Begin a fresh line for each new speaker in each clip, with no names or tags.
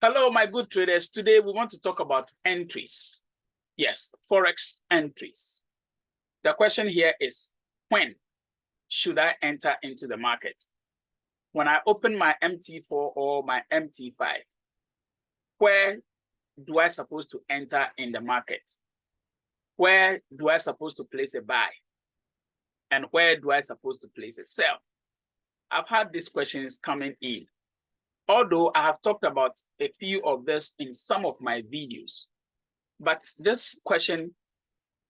Hello, my good traders. Today we want to talk about entries. Yes, Forex entries. The question here is, when should I enter into the market? When I open my MT4 or my MT5, where do I supposed to enter in the market? Where do I supposed to place a buy? And where do I supposed to place a sell? I've had these questions coming in. Although I have talked about a few of this in some of my videos, but this question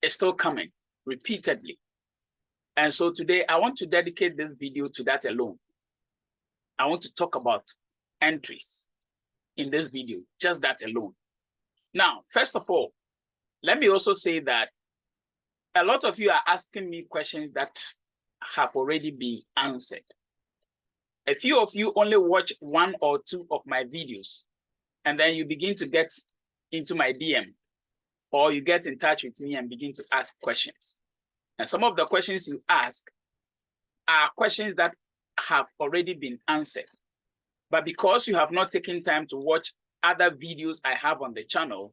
is still coming repeatedly. And so today I want to dedicate this video to that alone. I want to talk about entries in this video, just that alone. Now, first of all, let me also say that a lot of you are asking me questions that have already been answered. A few of you only watch one or two of my videos, and then you begin to get into my DM, or you get in touch with me and begin to ask questions. And some of the questions you ask are questions that have already been answered. But because you have not taken time to watch other videos I have on the channel,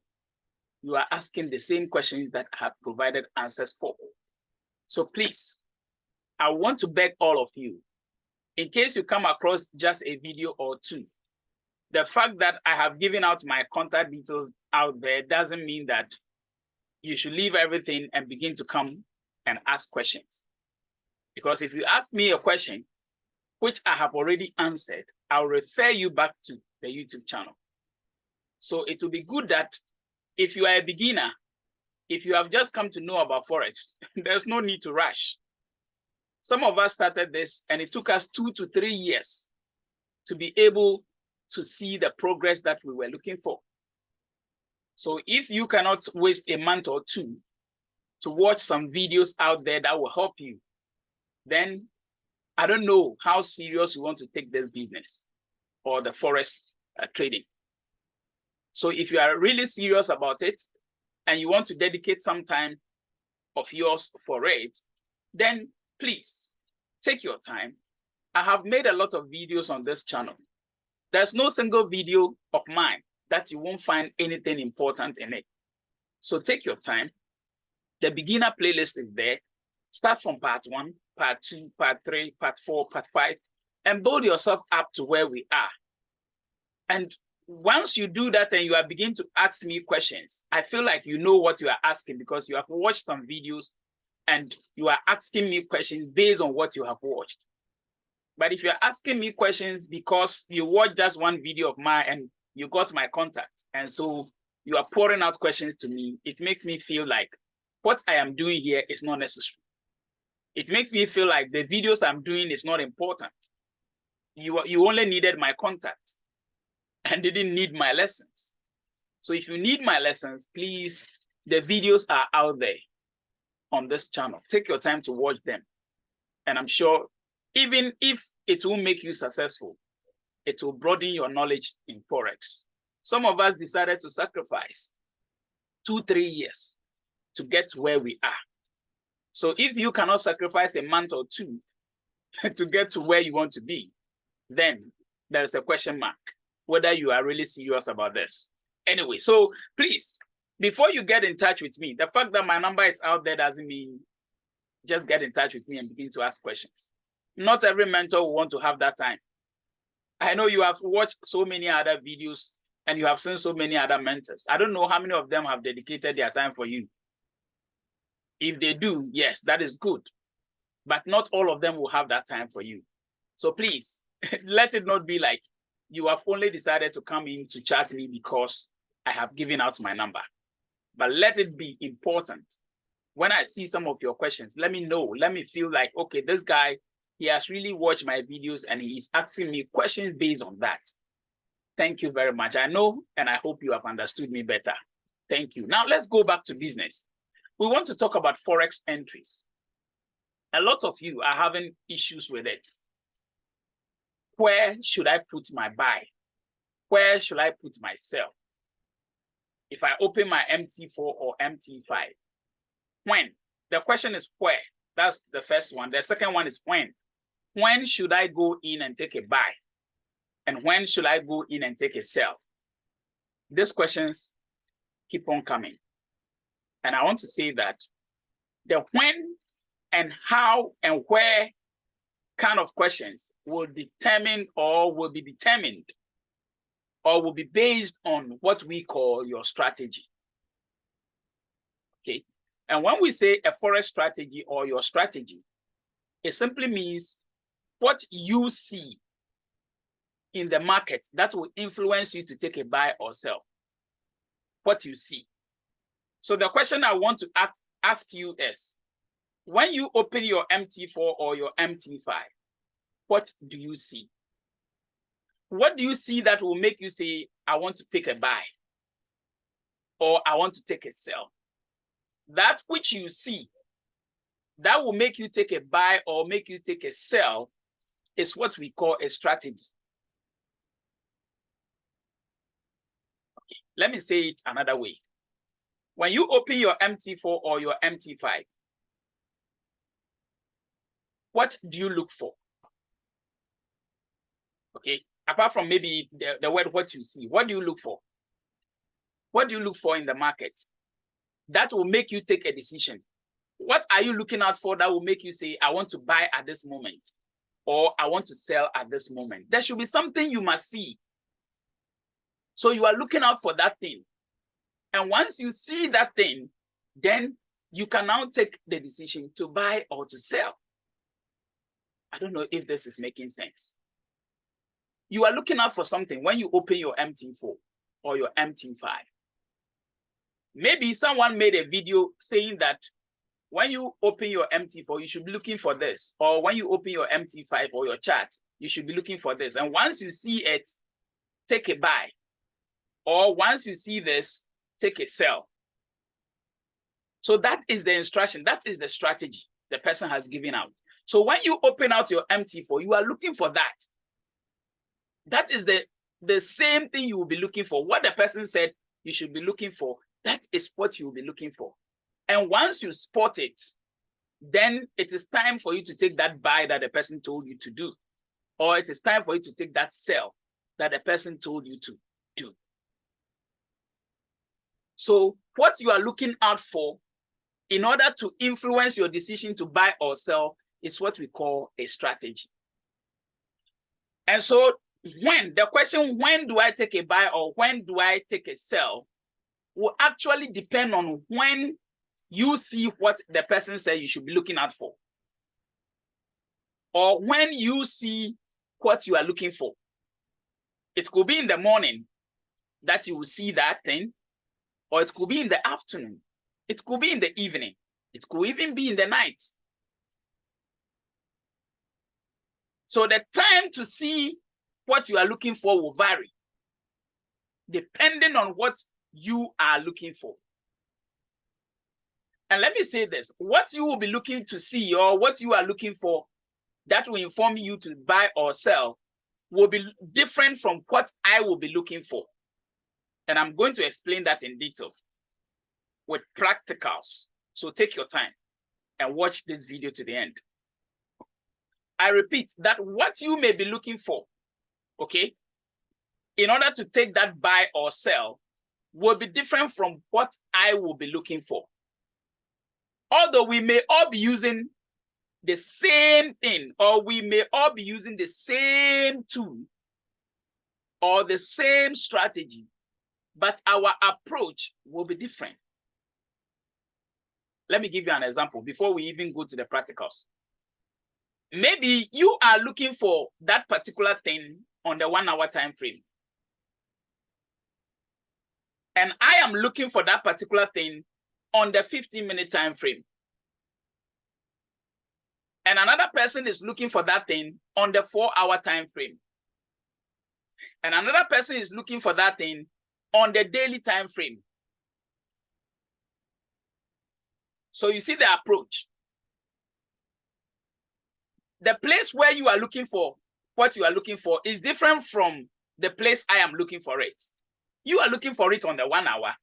you are asking the same questions that I have provided answers for. So please, I want to beg all of you, in case you come across just a video or two, the fact that I have given out my contact details out there doesn't mean that you should leave everything and begin to come and ask questions. Because if you ask me a question, which I have already answered, I'll refer you back to the YouTube channel. So it will be good that if you are a beginner, if you have just come to know about Forex, there's no need to rush. Some of us started this and it took us 2 to 3 years to be able to see the progress that we were looking for. So if you cannot waste a month or two to watch some videos out there that will help you, then I don't know how serious you want to take this business or the Forex trading. So if you are really serious about it and you want to dedicate some time of yours for it, then please take your time. I have made a lot of videos on this channel. There's no single video of mine that you won't find anything important in it. So take your time. The beginner playlist is there. Start from part 1, part 2, part 3, part 4, part 5, and build yourself up to where we are. And once you do that and you are beginning to ask me questions, I feel like you know what you are asking because you have watched some videos and you are asking me questions based on what you have watched. But if you're asking me questions because you watched just one video of mine and you got my contact, and so you are pouring out questions to me, it makes me feel like what I am doing here is not necessary. It makes me feel like the videos I'm doing is not important. You only needed my contact and didn't need my lessons. So if you need my lessons, please, the videos are out there on this channel. Take your time to watch them. And I'm sure even if it will make you successful, it will broaden your knowledge in Forex. Some of us decided to sacrifice 2-3 years to get to where we are. So if you cannot sacrifice a month or two to get to where you want to be, then there's a question mark whether you are really serious about this. Anyway, so please, before you get in touch with me, the fact that my number is out there doesn't mean just get in touch with me and begin to ask questions. Not every mentor will want to have that time. I know you have watched so many other videos and you have seen so many other mentors. I don't know how many of them have dedicated their time for you. If they do, yes, that is good. But not all of them will have that time for you. So please, let it not be like you have only decided to come in to chat me because I have given out my number. But let it be important. When I see some of your questions, let me know. Let me feel like, okay, this guy, he has really watched my videos and he is asking me questions based on that. Thank you very much. I know, and I hope you have understood me better. Thank you. Now let's go back to business. We want to talk about Forex entries. A lot of you are having issues with it. Where should I put my buy? Where should I put my sell? If I open my MT4 or MT5, when? The question is where. That's the first one. The second one is when. When should I go in and take a buy? And when should I go in and take a sell? these questions keep on coming. And I want to say that the when and how and where kind of questions will determine or will be determined or will be based on what we call your strategy. Okay. And when we say a forex strategy or your strategy, it simply means what you see in the market that will influence you to take a buy or sell. What you see. So the question I want to ask you is, when you open your MT4 or your MT5, what do you see? What do you see that will make you say, I want to pick a buy or I want to take a sell? That which you see that will make you take a buy or make you take a sell is what we call a strategy. Okay, let me say it another way. When you open your MT4 or your MT5, what do you look for? Okay, apart from maybe the word what you see, what do you look for? What do you look for in the market that will make you take a decision? What are you looking out for that will make you say, I want to buy at this moment or I want to sell at this moment? There should be something you must see. So you are looking out for that thing. And once you see that thing, then you can now take the decision to buy or to sell. I don't know if this is making sense. You are looking out for something when you open your MT4 or your MT5. Maybe someone made a video saying that when you open your MT4, you should be looking for this. Or when you open your MT5 or your chart, you should be looking for this. And once you see it, take a buy. Or once you see this, take a sell. So that is the instruction. That is the strategy the person has given out. So when you open out your MT4, you are looking for that. That is the same thing you will be looking for. What the person said you should be looking for, that is what you will be looking for. And once you spot it, then it is time for you to take that buy that the person told you to do. Or it is time for you to take that sell that the person told you to do. So what you are looking out for in order to influence your decision to buy or sell is what we call a strategy. And so when the question, when do I take a buy or when do I take a sell, will actually depend on when you see what the person said you should be looking out for. Or when you see what you are looking for. It could be in the morning that you will see that thing, or it could be in the afternoon. It could be in the evening. It could even be in the night. So the time to see what you are looking for will vary, depending on what you are looking for. And let me say this, what you will be looking to see or what you are looking for that will inform you to buy or sell will be different from what I will be looking for. And I'm going to explain that in detail with practicals. So take your time and watch this video to the end. I repeat that what you may be looking for, okay, in order to take that buy or sell will be different from what I will be looking for. Although we may all be using the same thing, or we may all be using the same tool or the same strategy, but our approach will be different. Let me give you an example before we even go to the practicals. Maybe you are looking for that particular thing on the 1 hour time frame. And I am looking for that particular thing on the 15-minute time frame. And another person is looking for that thing on the 4-hour time frame. And another person is looking for that thing on the daily time frame. So you see the approach. The place where you are looking for what you are looking for is different from the place I am looking for it. You are looking for it on the 1 hour.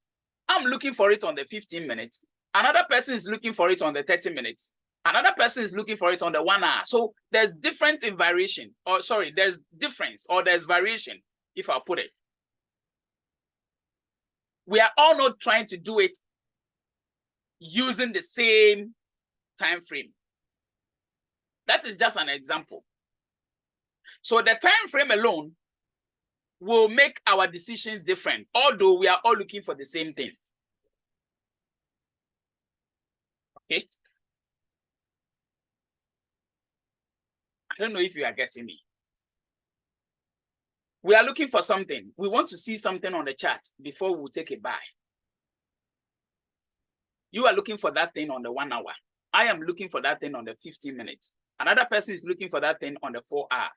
I'm looking for it on the 15 minutes. Another person is looking for it on the 30 minutes. Another person is looking for it on the 1 hour. So there's difference in variation, or sorry, there's difference or there's variation, if I put it. we are all not trying to do it using the same time frame. That is just an example. So the time frame alone will make our decisions different, although we are all looking for the same thing. Okay. I don't know if you are getting me. We are looking for something. We want to see something on the chart before we take a buy. You are looking for that thing on the 1 hour. I am looking for that thing on the 15 minutes. Another person is looking for that thing on the 4 hour.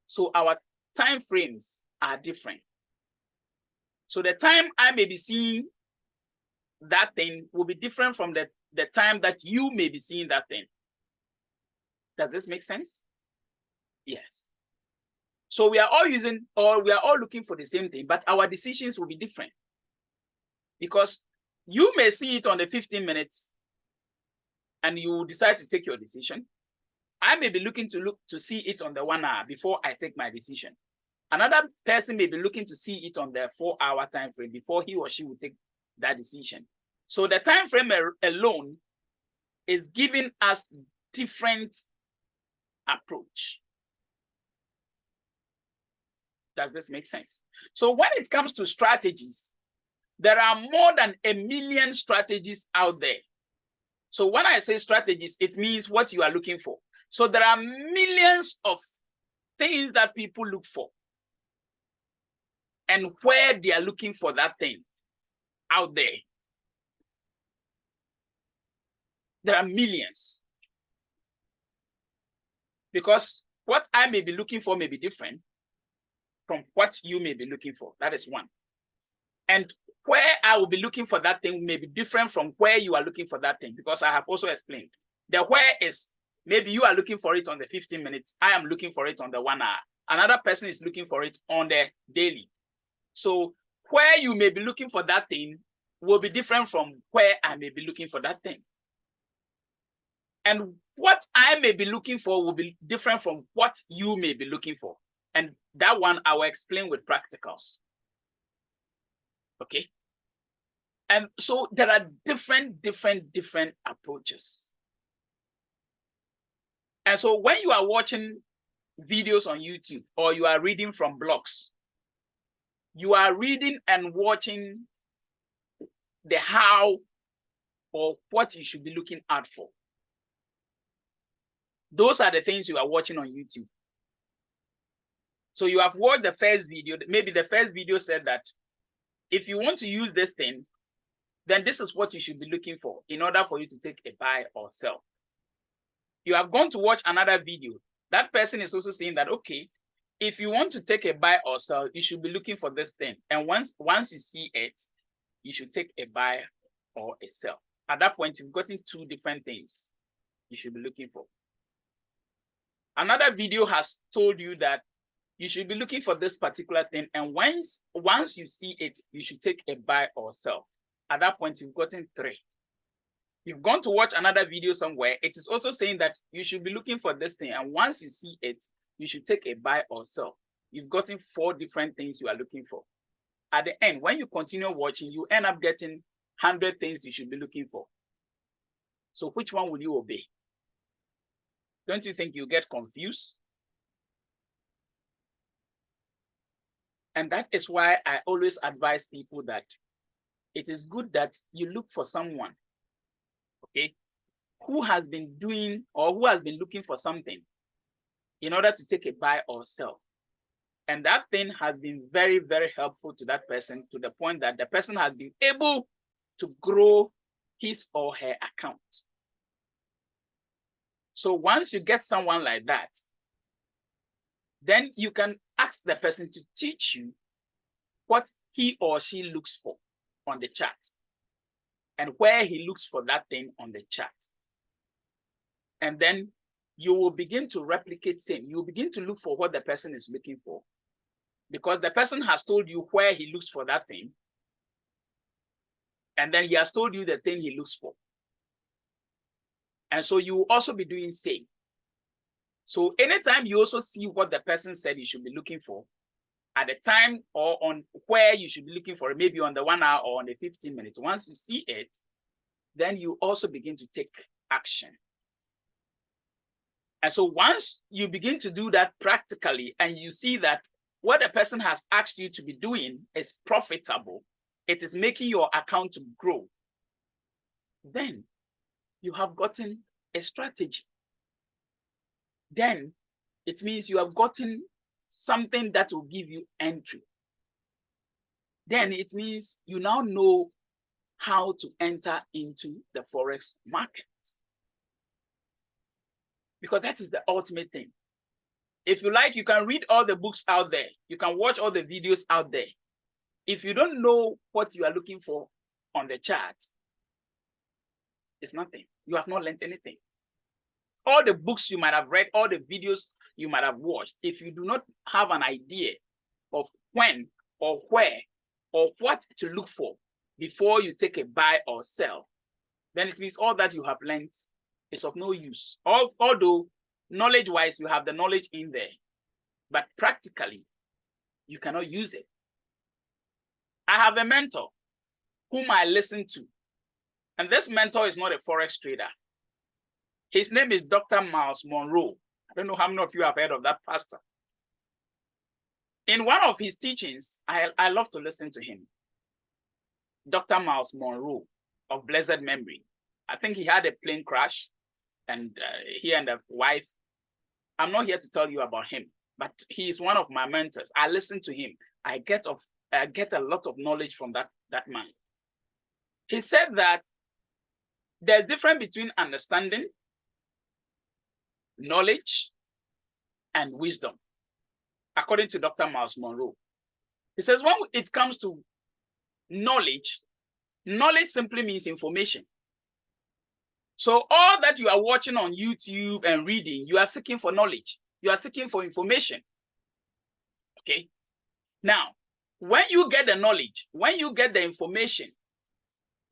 So our time frames are different. So the time I may be seeing that thing will be different from the time that you may be seeing that thing. Does this make sense? Yes. So we are all using, or we are all looking for the same thing, but our decisions will be different. Because you may see it on the 15 minutes and you decide to take your decision. I may be looking to see it on the 1 hour before I take my decision. Another person may be looking to see it on the 4 hour time frame before he or she will take that decision. So the time frame alone is giving us different approach. Does this make sense? So when it comes to strategies, there are more than 1 million strategies out there. So when I say strategies, it means what you are looking for. So there are millions of things that people look for and where they are looking for that thing out there. There are millions. Because what I may be looking for may be different from what you may be looking for. That is one. And where I will be looking for that thing may be different from where you are looking for that thing, because I have also explained. The where is, maybe you are looking for it on the 15 minutes. I am looking for it on the 1 hour. Another person is looking for it on the daily. So where you may be looking for that thing will be different from where I may be looking for that thing. And what I may be looking for will be different from what you may be looking for. And that one I will explain with practicals. Okay. And so there are different approaches. And so when you are watching videos on YouTube or you are reading from blogs, you are reading and watching the how or what you should be looking out for. Those are the things you are watching on YouTube. So you have watched the first video. Maybe the first video said that if you want to use this thing, then this is what you should be looking for in order for you to take a buy or sell. You have gone to watch another video. That person is also saying that, okay, if you want to take a buy or sell, you should be looking for this thing. And once you see it, you should take a buy or a sell. At that point, you've gotten two different things you should be looking for. Another video has told you that you should be looking for this particular thing. And once you see it, you should take a buy or sell. At that point, you've gotten three. You've gone to watch another video somewhere. It is also saying that you should be looking for this thing. And once you see it, you should take a buy or sell. You've gotten 4 different things you are looking for. At the end, when you continue watching, you end up getting 100 things you should be looking for. So which one will you obey? Don't you think you get confused? And that is why I always advise people that it is good that you look for someone, okay, who has been doing or who has been looking for something in order to take a buy or sell. And that thing has been very helpful to that person, to the point that the person has been able to grow his or her account. So once you get someone like that, then you can ask the person to teach you what he or she looks for on the chart and where he looks for that thing on the chart. And then you will begin to replicate same. You will begin to look for what the person is looking for, because the person has told you where he looks for that thing. And then he has told you the thing he looks for. And so you will also be doing same. So anytime you also see what the person said you should be looking for, at the time or on where you should be looking for it, maybe on the 1 hour or on the 15 minutes. Once you see it, then you also begin to take action. And so once you begin to do that practically and you see that what the person has asked you to be doing is profitable, it is making your account to grow, then you have gotten a strategy. Then it means you have gotten something that will give you entry. Then it means you now know how to enter into the Forex market. Because that is the ultimate thing. If you like, you can read all the books out there. You can watch all the videos out there. If you don't know what you are looking for on the chart, it's nothing. You have not learned anything. All the books you might have read, all the videos you might have watched, if you do not have an idea of when or where or what to look for before you take a buy or sell, then it means all that you have learned is of no use. Although knowledge-wise, you have the knowledge in there, but practically, you cannot use it. I have a mentor whom I listen to, and this mentor is not a Forex trader. His name is Dr. Miles Monroe. I don't know how many of you have heard of that pastor. In one of his teachings, I love to listen to him. Dr. Miles Monroe of blessed memory. I think he had a plane crash, and he and a wife. I'm not here to tell you about him, but he is one of my mentors. I listen to him. I get a lot of knowledge from that man. He said that there's a difference between understanding, knowledge, and wisdom, according to Dr. Miles Monroe. He says when it comes to knowledge, knowledge simply means information. So all that you are watching on YouTube and reading, you are seeking for knowledge. You are seeking for information. Okay? Now, when you get the knowledge, when you get the information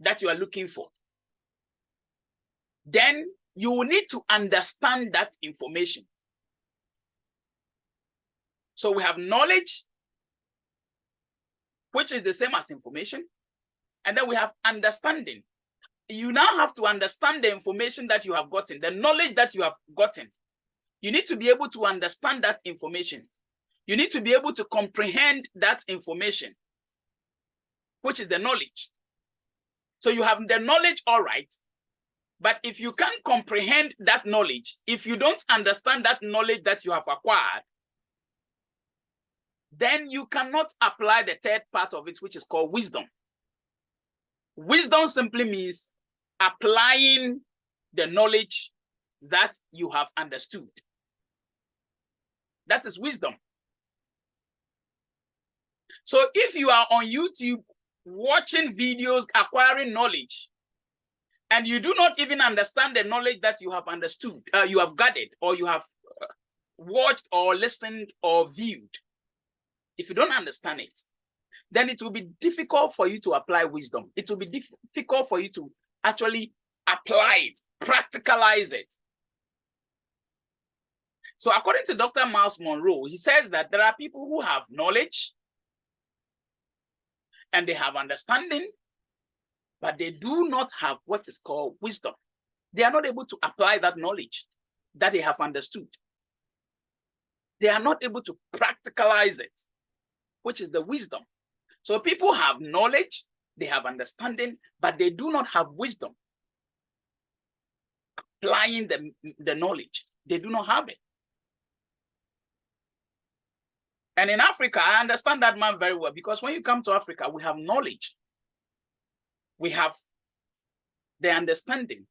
that you are looking for, then you will need to understand that information. So we have knowledge, which is the same as information, and then we have understanding. You now have to understand the information that you have gotten, the knowledge that you have gotten. You need to be able to understand that information. You need to be able to comprehend that information, which is the knowledge. So you have the knowledge, all right, but if you can't comprehend that knowledge, if you don't understand that knowledge that you have acquired, then you cannot apply the third part of it, which is called wisdom. Wisdom simply means applying the knowledge that you have understood. That is wisdom. So if you are on YouTube watching videos, acquiring knowledge, and you do not even understand the knowledge that you have understood, you have gathered, or you have watched or listened or viewed, if you don't understand it, then it will be difficult for you to apply wisdom. It will be difficult for you to actually apply it, practicalize it. So according to Dr. Miles Monroe, he says that there are people who have knowledge and they have understanding, but they do not have what is called wisdom. They are not able to apply that knowledge that they have understood. They are not able to practicalize it, which is the wisdom. So people have knowledge, they have understanding, but they do not have wisdom. Applying the knowledge, they do not have it. And in Africa, I understand that man very well, because when you come to Africa, we have knowledge. We have the understanding,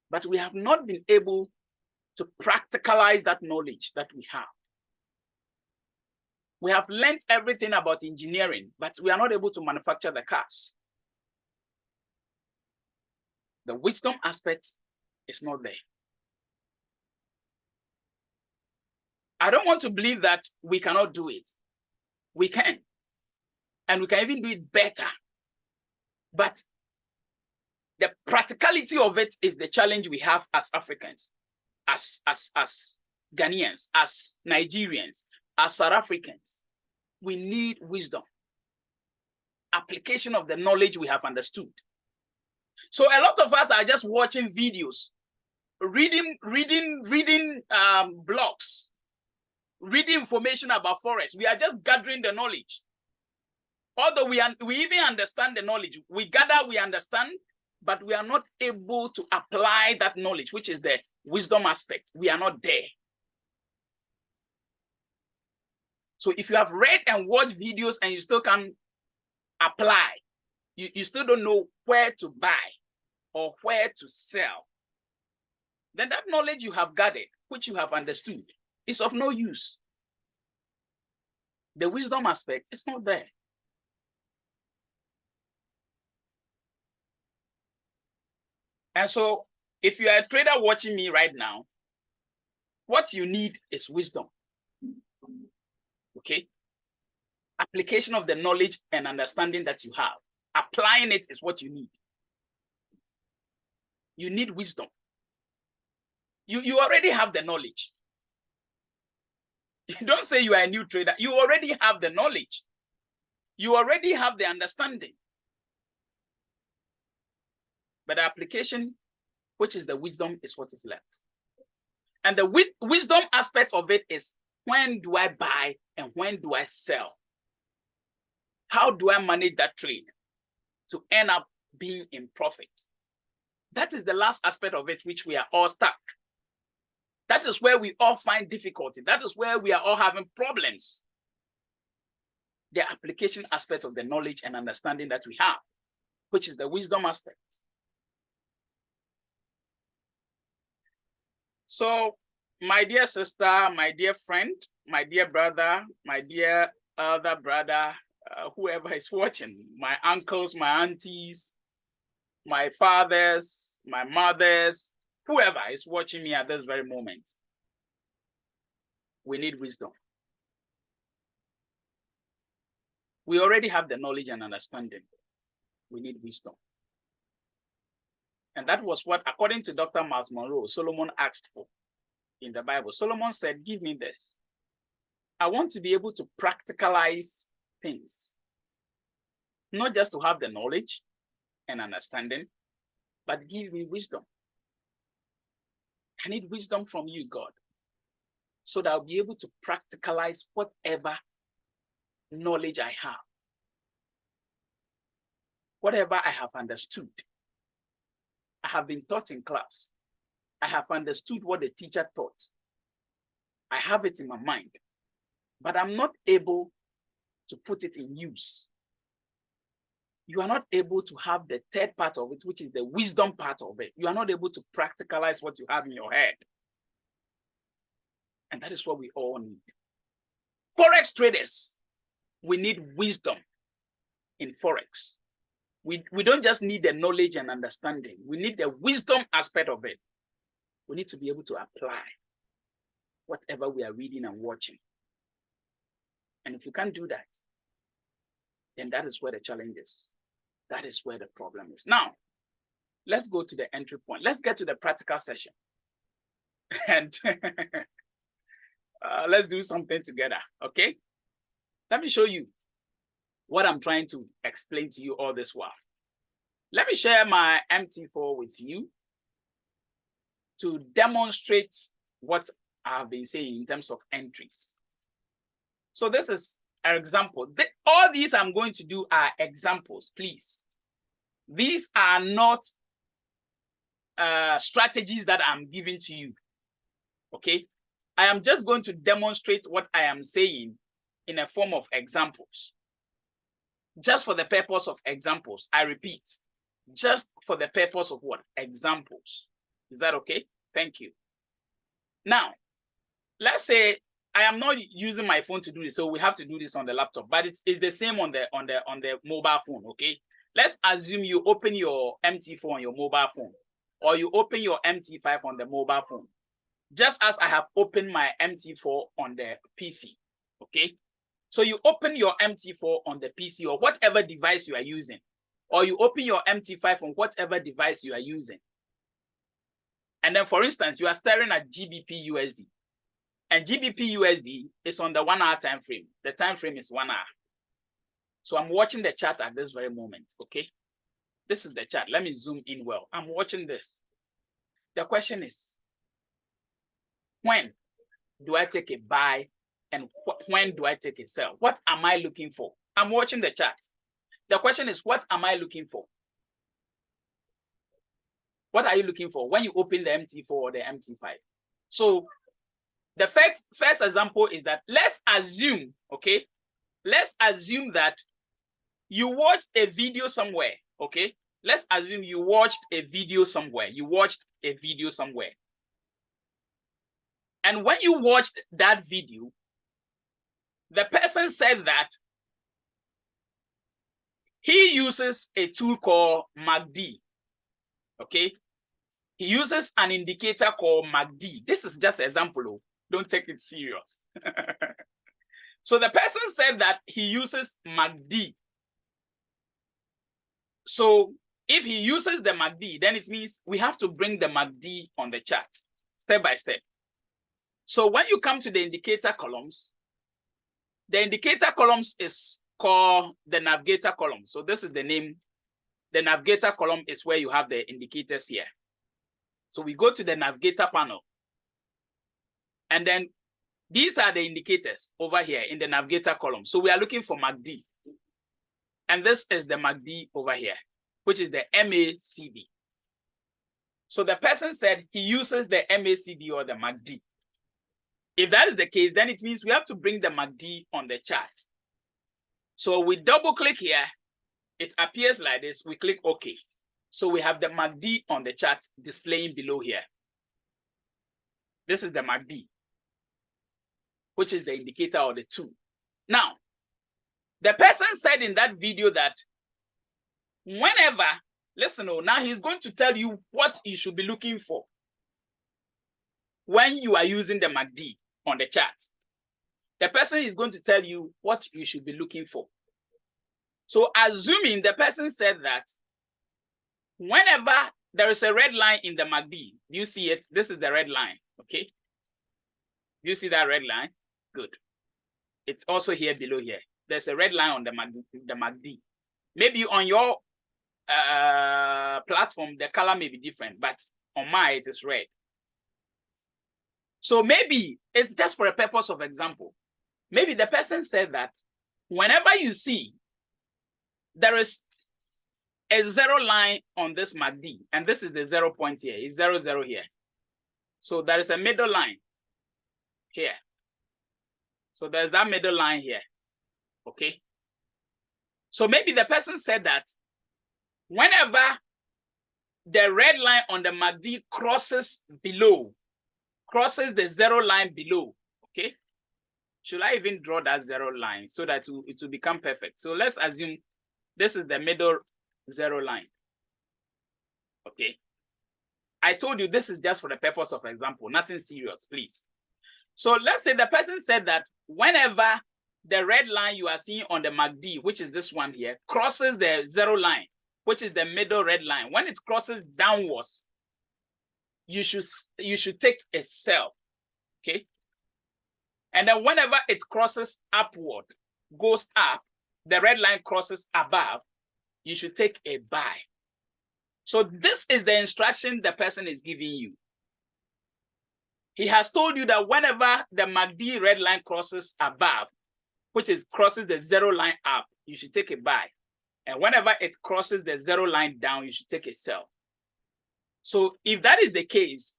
but we have not been able to practicalize that knowledge that we have. We have learned everything about engineering, but we are not able to manufacture the cars. The wisdom aspect is not there. I don't want to believe that we cannot do it. We can. And we can even do it better. But the practicality of it is the challenge we have as Africans, as Ghanaians, as Nigerians, as South Africans. we need wisdom. Application of the knowledge we have understood. So a lot of us are just watching videos, reading blogs, reading information about Forex. We are just gathering the knowledge. Although we even understand the knowledge, we gather, we understand, but we are not able to apply that knowledge, which is the wisdom aspect. We are not there. So if you have read and watched videos and you still can't apply, you still don't know where to buy or where to sell, then that knowledge you have gathered, which you have understood, is of no use. The wisdom aspect is not there. And so if you are a trader watching me right now, what you need is wisdom. Okay? Application of the knowledge and understanding that you have. Applying it is what you need. You need wisdom. You already have the knowledge. Don't say you are a new trader. You already have the knowledge. You already have the understanding. But the application, which is the wisdom, is what is left. And the wisdom aspect of it is, when do I buy and when do I sell? How do I manage that trade to end up being in profit? That is the last aspect of it, which we are all stuck. That is where we all find difficulty. That is where we are all having problems. The application aspect of the knowledge and understanding that we have, which is the wisdom aspect. So, my dear sister, my dear friend, my dear brother, my dear other brother, whoever is watching, my uncles, my aunties, my fathers, my mothers, whoever is watching me at this very moment, we need wisdom. We already have the knowledge and understanding. We need wisdom. And that was what, according to Dr. Miles Monroe, Solomon asked for in the Bible. Solomon said, give me this. I want to be able to practicalize things. Not just to have the knowledge and understanding, but give me wisdom. I need wisdom from you, God, so that I'll be able to practicalize whatever knowledge I have. Whatever I have understood. I have been taught in class. I have understood what the teacher taught. I have it in my mind, but I'm not able to put it in use. You are not able to have the third part of it, which is the wisdom part of it. You are not able to practicalize what you have in your head. And that is what we all need. Forex traders, we need wisdom in Forex. We don't just need the knowledge and understanding. We need the wisdom aspect of it. We need to be able to apply whatever we are reading and watching. And if you can't do that, then that is where the challenge is. That is where the problem is. Now, let's go to the entry point. Let's get to the practical session. And let's do something together, okay? Let me show you what I'm trying to explain to you all this while. Let me share my MT4 with you to demonstrate what I've been saying in terms of entries. So this is an example. All these I'm going to do are examples, please. These are not strategies that I'm giving to you, okay? I am just going to demonstrate what I am saying in a form of examples. Just for the purpose of examples, I repeat, just for the purpose of what? Examples. Is that okay? Thank you. Now, let's say I am not using my phone to do this, so we have to do this on the laptop, but it's the same on the mobile phone, okay? Let's assume you open your MT4 on your mobile phone, or you open your MT5 on the mobile phone, just as I have opened my MT4 on the PC, okay? So you open your MT4 on the PC or whatever device you are using, or you open your MT5 on whatever device you are using. And then, for instance, you are staring at GBP USD, And GBP USD is on the 1 hour time frame. The time frame is 1 hour. So I'm watching the chart at this very moment, okay? This is the chart. Let me zoom in well. I'm watching this. The question is, when do I take a buy and when do I take a sell? What am I looking for? I'm watching the chart. The question is, what am I looking for? What are you looking for when you open the MT4 or the MT5? So the first example is that let's assume, okay? Let's assume that you watched a video somewhere, okay? Let's assume you watched a video somewhere. You watched a video somewhere. And when you watched that video, the person said that he uses a tool called MACD, okay? He uses an indicator called MACD. This is just an example. Don't take it serious. So the person said that he uses MACD. So if he uses the MACD, then it means we have to bring the MACD on the chart, step by step. So when you come to the indicator columns, the indicator columns is called the navigator column. So this is the name. The navigator column is where you have the indicators here. So we go to the navigator panel. And then these are the indicators over here in the navigator column. So we are looking for MACD. And this is the MACD over here, which is the MACD. So the person said he uses the MACD or the MACD. If that is the case, then it means we have to bring the MACD on the chart. So we double click here. It appears like this. We click OK. So we have the MACD on the chart displaying below here. This is the MACD, which is the indicator or the tool. Now, the person said in that video that whenever, listen, now he's going to tell you what you should be looking for when you are using the MACD on the chart. The person is going to tell you what you should be looking for. So assuming the person said that whenever there is a red line in the MACD, you see it, this is the red line, okay? You see that red line? Good. It's also here below here. There's a red line on the MACD. Maybe on your platform, the color may be different, but on mine, it is red. So maybe it's just for a purpose of example. Maybe the person said that whenever you see there is a 0 line on this MACD, and this is the 0 point here, it's 0, 0 here. So there is a middle line here. So there's that middle line here, okay? So maybe the person said that whenever the red line on the MACD crosses below, crosses the 0 line below, okay? Should I even draw that 0 line so that it will become perfect? So let's assume this is the middle 0 line, okay? I told you this is just for the purpose of example, nothing serious, please. So let's say the person said that whenever the red line you are seeing on the MACD, which is this one here, crosses the 0 line, which is the middle red line, when it crosses downwards, you should take a sell, okay? And then whenever it crosses upward, goes up, the red line crosses above, you should take a buy. So this is the instruction the person is giving you. He has told you that whenever the MACD red line crosses above, which is crosses the 0 line up, you should take a buy. And whenever it crosses the 0 line down, you should take a sell. So if that is the case,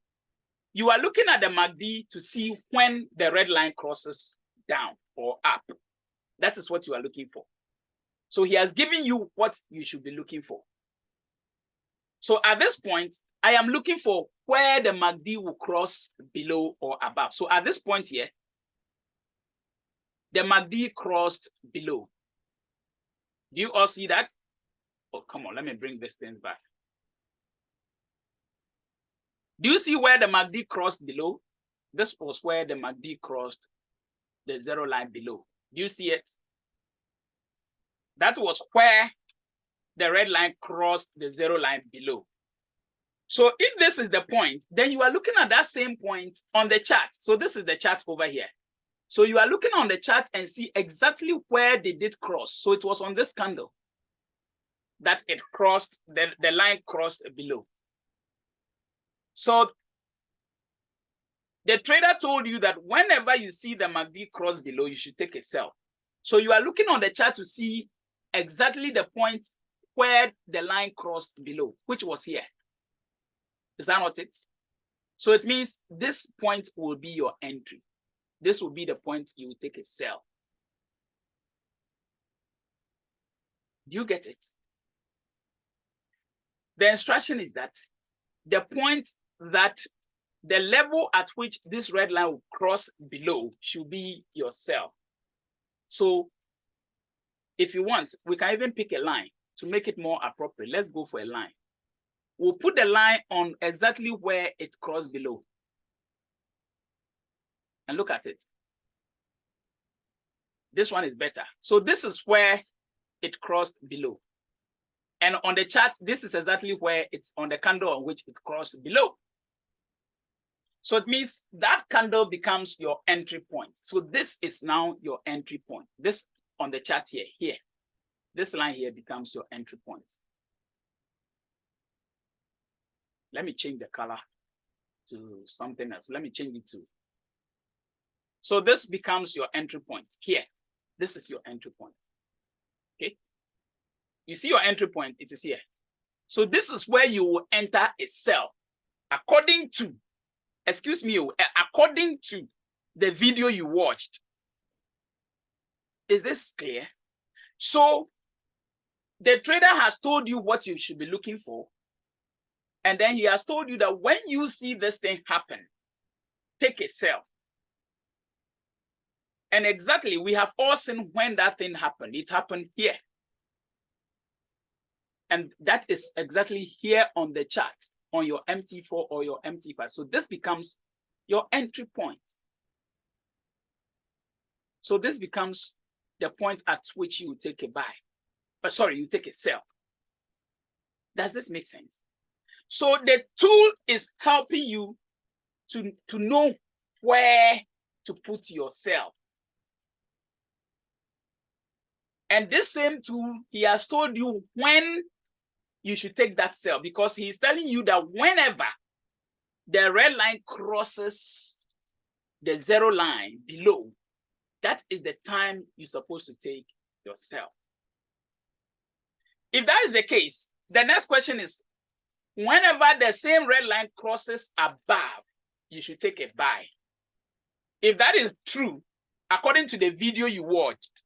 you are looking at the MACD to see when the red line crosses down or up. That is what you are looking for. So he has given you what you should be looking for. So at this point, I am looking for where the MACD will cross below or above. So at this point here, the MACD crossed below. Do you all see that? Oh, come on, let me bring this thing back. Do you see where the MACD crossed below? This was where the MACD crossed the 0 line below. Do you see it? That was where the red line crossed the 0 line below. So if this is the point, then you are looking at that same point on the chart. So this is the chart over here. So you are looking on the chart and see exactly where they did cross. So it was on this candle that it crossed, the line crossed below. So the trader told you that whenever you see the MACD cross below, you should take a sell. So you are looking on the chart to see exactly the point where the line crossed below, which was here. Is that not it? So it means this point will be your entry. This will be the point you will take a sell. Do you get it? The instruction is that the point that the level at which this red line will cross below should be your sell. So if you want, we can even pick a line to make it more appropriate. Let's go for a line. We'll put the line on exactly where it crossed below. And look at it. This one is better. So this is where it crossed below. And on the chart, this is exactly where it's on the candle on which it crossed below. So it means that candle becomes your entry point. So this is now your entry point. This on the chart here. This line here becomes your entry point. Let me change the color to something else. Let me change it to. So this becomes your entry point here. This is your entry point. Okay. You see your entry point, it is here. So this is where you will enter a sell according to, according to the video you watched. Is this clear? So the trader has told you what you should be looking for. And then he has told you that when you see this thing happen, take a sell. And exactly, we have all seen when that thing happened. It happened here. And that is exactly here on the chart, on your MT4 or your MT5. So this becomes your entry point. So this becomes the point at which you take a buy. You take a sell. Does this make sense? So the tool is helping you to know where to put your sell. And this same tool, he has told you when you should take that sell, because he's telling you that whenever the red line crosses the zero line below, that is the time you're supposed to take your sell. If that is the case, the next question is, whenever the same red line crosses above, you should take a buy. If that is true, according to the video you watched,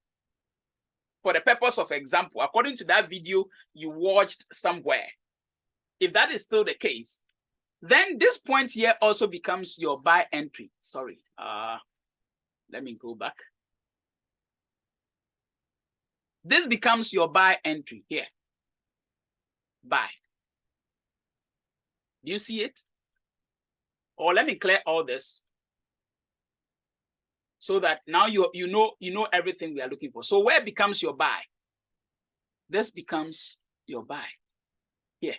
for the purpose of example, according to that video you watched somewhere, if that is still the case, then this point here also becomes your buy entry. Sorry, let me go back. This becomes your buy entry here. Buy. Do you see it? Or let me clear all this so that now you know everything we are looking for. So where becomes your buy? This becomes your buy here.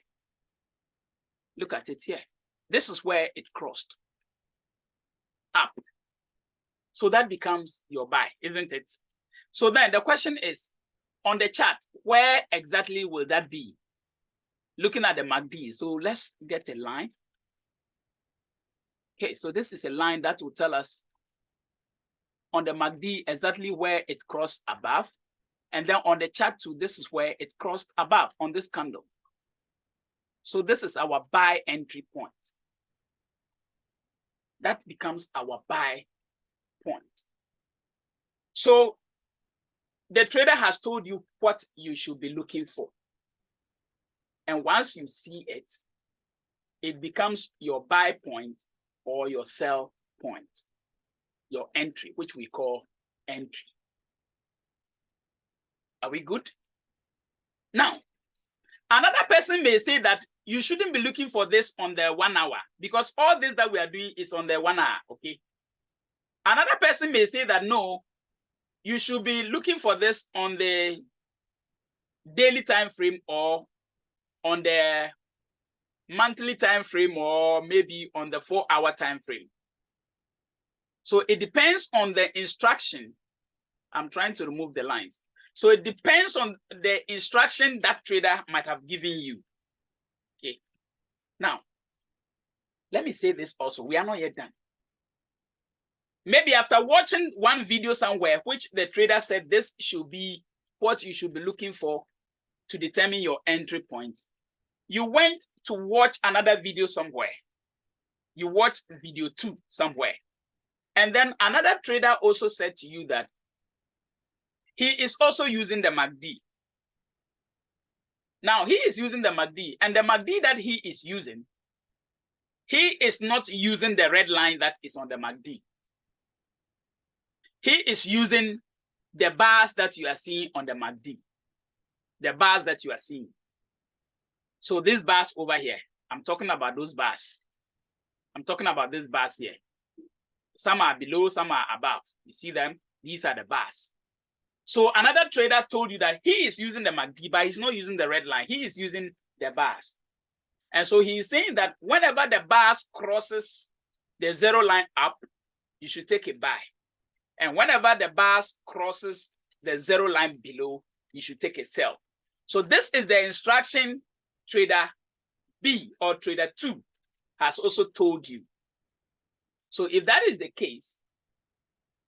Look at it here. This is where it crossed up. So that becomes your buy, isn't it? So then the question is, on the chart, where exactly will that be? Looking at the MACD. So let's get a line. Okay, so this is a line that will tell us on the MACD exactly where it crossed above. And then on the chart too, this is where it crossed above on this candle. So this is our buy entry point. That becomes our buy point. So the trader has told you what you should be looking for. And once you see it, it becomes your buy point or your sell point, your entry, which we call entry. Are we good? Now, another person may say that you shouldn't be looking for this on the 1 hour because all this that we are doing is on the 1 hour, okay? Another person may say that no, you should be looking for this on the daily time frame or on the monthly time frame, or maybe on the 4-hour time frame. So it depends on the instruction. I'm trying to remove the lines. So it depends on the instruction that trader might have given you. Okay. Now, let me say this also. We are not yet done. Maybe after watching one video somewhere, which the trader said this should be what you should be looking for to determine your entry points, you went to watch another video somewhere. You watched video 2 somewhere. And then another trader also said to you that he is also using the MACD. Now, he is using the MACD, and the MACD that he is using, he is not using the red line that is on the MACD. He is using the bars that you are seeing on the MACD. The bars that you are seeing. So these bars over here, I'm talking about those bars. I'm talking about these bars here. Some are below, some are above. You see them? These are the bars. So another trader told you that he is using the MACD, but he's not using the red line. He is using the bars. And so he is saying that whenever the bars crosses the 0 line up, you should take a buy. And whenever the bars crosses the 0 line below, you should take a sell. So this is the instruction trader B or trader 2 has also told you. So if that is the case,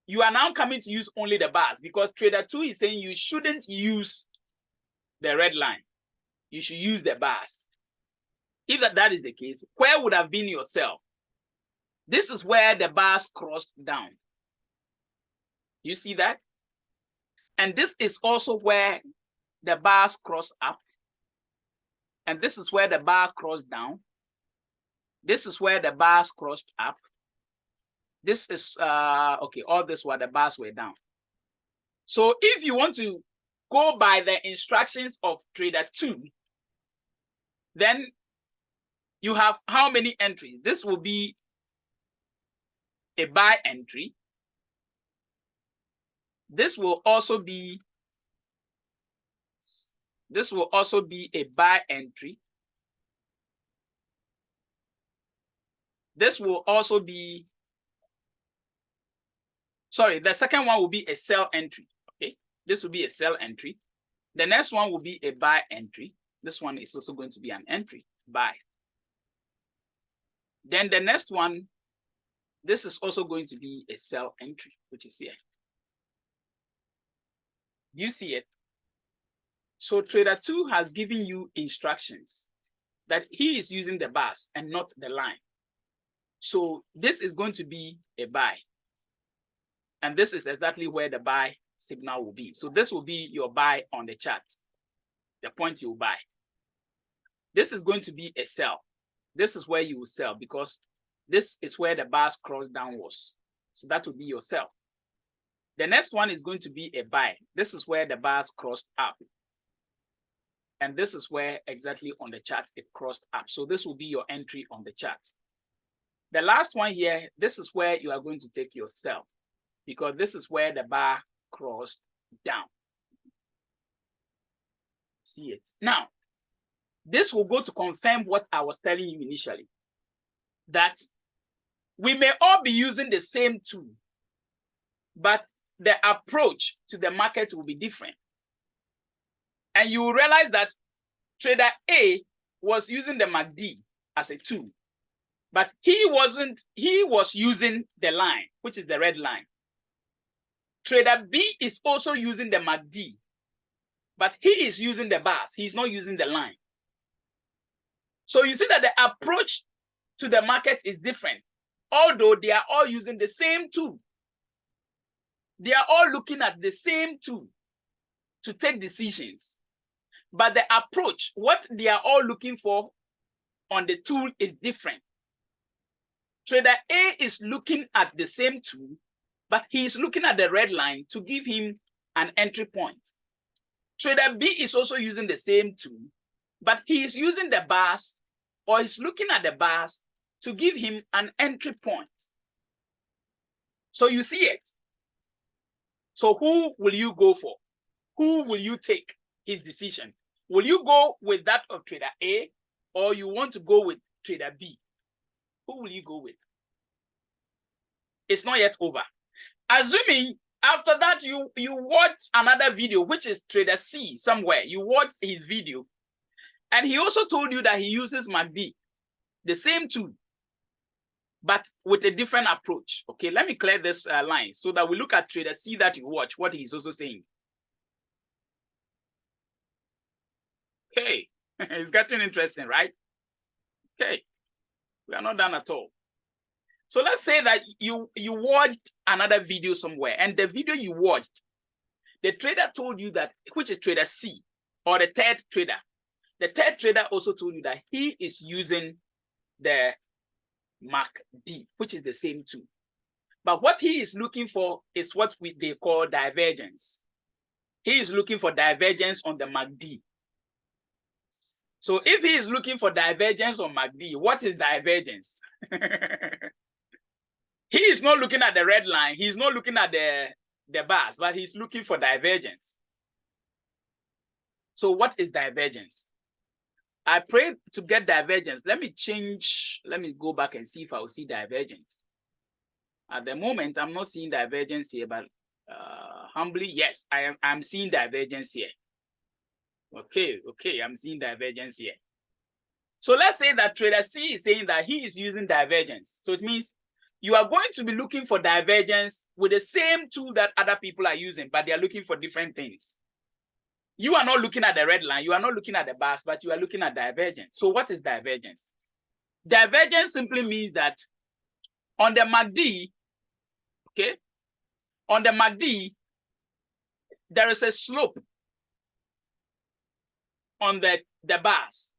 you are now coming to use only the bars, because trader 2 is saying you shouldn't use the red line. You should use the bars. If that is the case, where would have been your sell? This is where the bars crossed down. You see that? And this is also where the bars cross up. And this is where the bar crossed down. This is where the bars crossed up. This is, okay, all this while the bars were down. So if you want to go by the instructions of trader 2, then you have how many entries? This will be a buy entry. This will also be a buy entry. This will also be, sorry, the second one will be a sell entry. Okay, this will be a sell entry. The next one will be a buy entry. This one is also going to be an entry, buy. Then the next one, this is also going to be a sell entry, which is here. You see it? So trader 2 has given you instructions that he is using the bars and not the line. So this is going to be a buy. And this is exactly where the buy signal will be. So this will be your buy on the chart, the point you will buy. This is going to be a sell. This is where you will sell, because this is where the bars crossed downwards. So that will be your sell. The next one is going to be a buy. This is where the bars crossed up. And this is where exactly on the chart it crossed up. So this will be your entry on the chart. The last one here, this is where you are going to take your sell, because this is where the bar crossed down. See it? Now, this will go to confirm what I was telling you initially, that we may all be using the same tool, but the approach to the market will be different. And you will realize that trader A was using the MACD as a tool, but he was using the line, which is the red line. Trader B is also using the MACD, but he is using the bars. He's not using the line. So you see that the approach to the market is different, although they are all using the same tool. They are all looking at the same tool to take decisions. But the approach, what they are all looking for on the tool is different. Trader A is looking at the same tool, but he is looking at the red line to give him an entry point. Trader B is also using the same tool, but he is using the bars, or he's looking at the bars to give him an entry point. So you see it. So who will you go for? Who will you take his decision? Will you go with that of trader A, or you want to go with trader B, who will you go with? It's not yet over. Assuming after that you watch another video, which is trader C somewhere, you watch his video, and he also told you that he uses MACD, the same tool, but with a different approach. Okay, let me clear this line so that we look at trader C that you watch, what he's also saying. Okay, it's getting interesting, right? Okay, we are not done at all. So let's say that you watched another video somewhere, and the video you watched, the trader told you that, which is trader C, or the third trader. The third trader also told you that he is using the MACD, which is the same tool. But what he is looking for is what they call divergence. He is looking for divergence on the MACD. So if he is looking for divergence on MACD, what is divergence? He is not looking at the red line. He's not looking at the bars, but he's looking for divergence. So what is divergence? I prayed to get divergence. Let me go back and see if I will see divergence. At the moment, I'm not seeing divergence here, but humbly, yes, I'm seeing divergence here. Okay, I'm seeing divergence here. So let's say that trader C is saying that he is using divergence. So it means you are going to be looking for divergence with the same tool that other people are using, but they are looking for different things. You are not looking at the red line, you are not looking at the bars, but you are looking at divergence. So what is divergence? Divergence simply means that on the MACD, okay, on the MACD, there is a slope on the bars.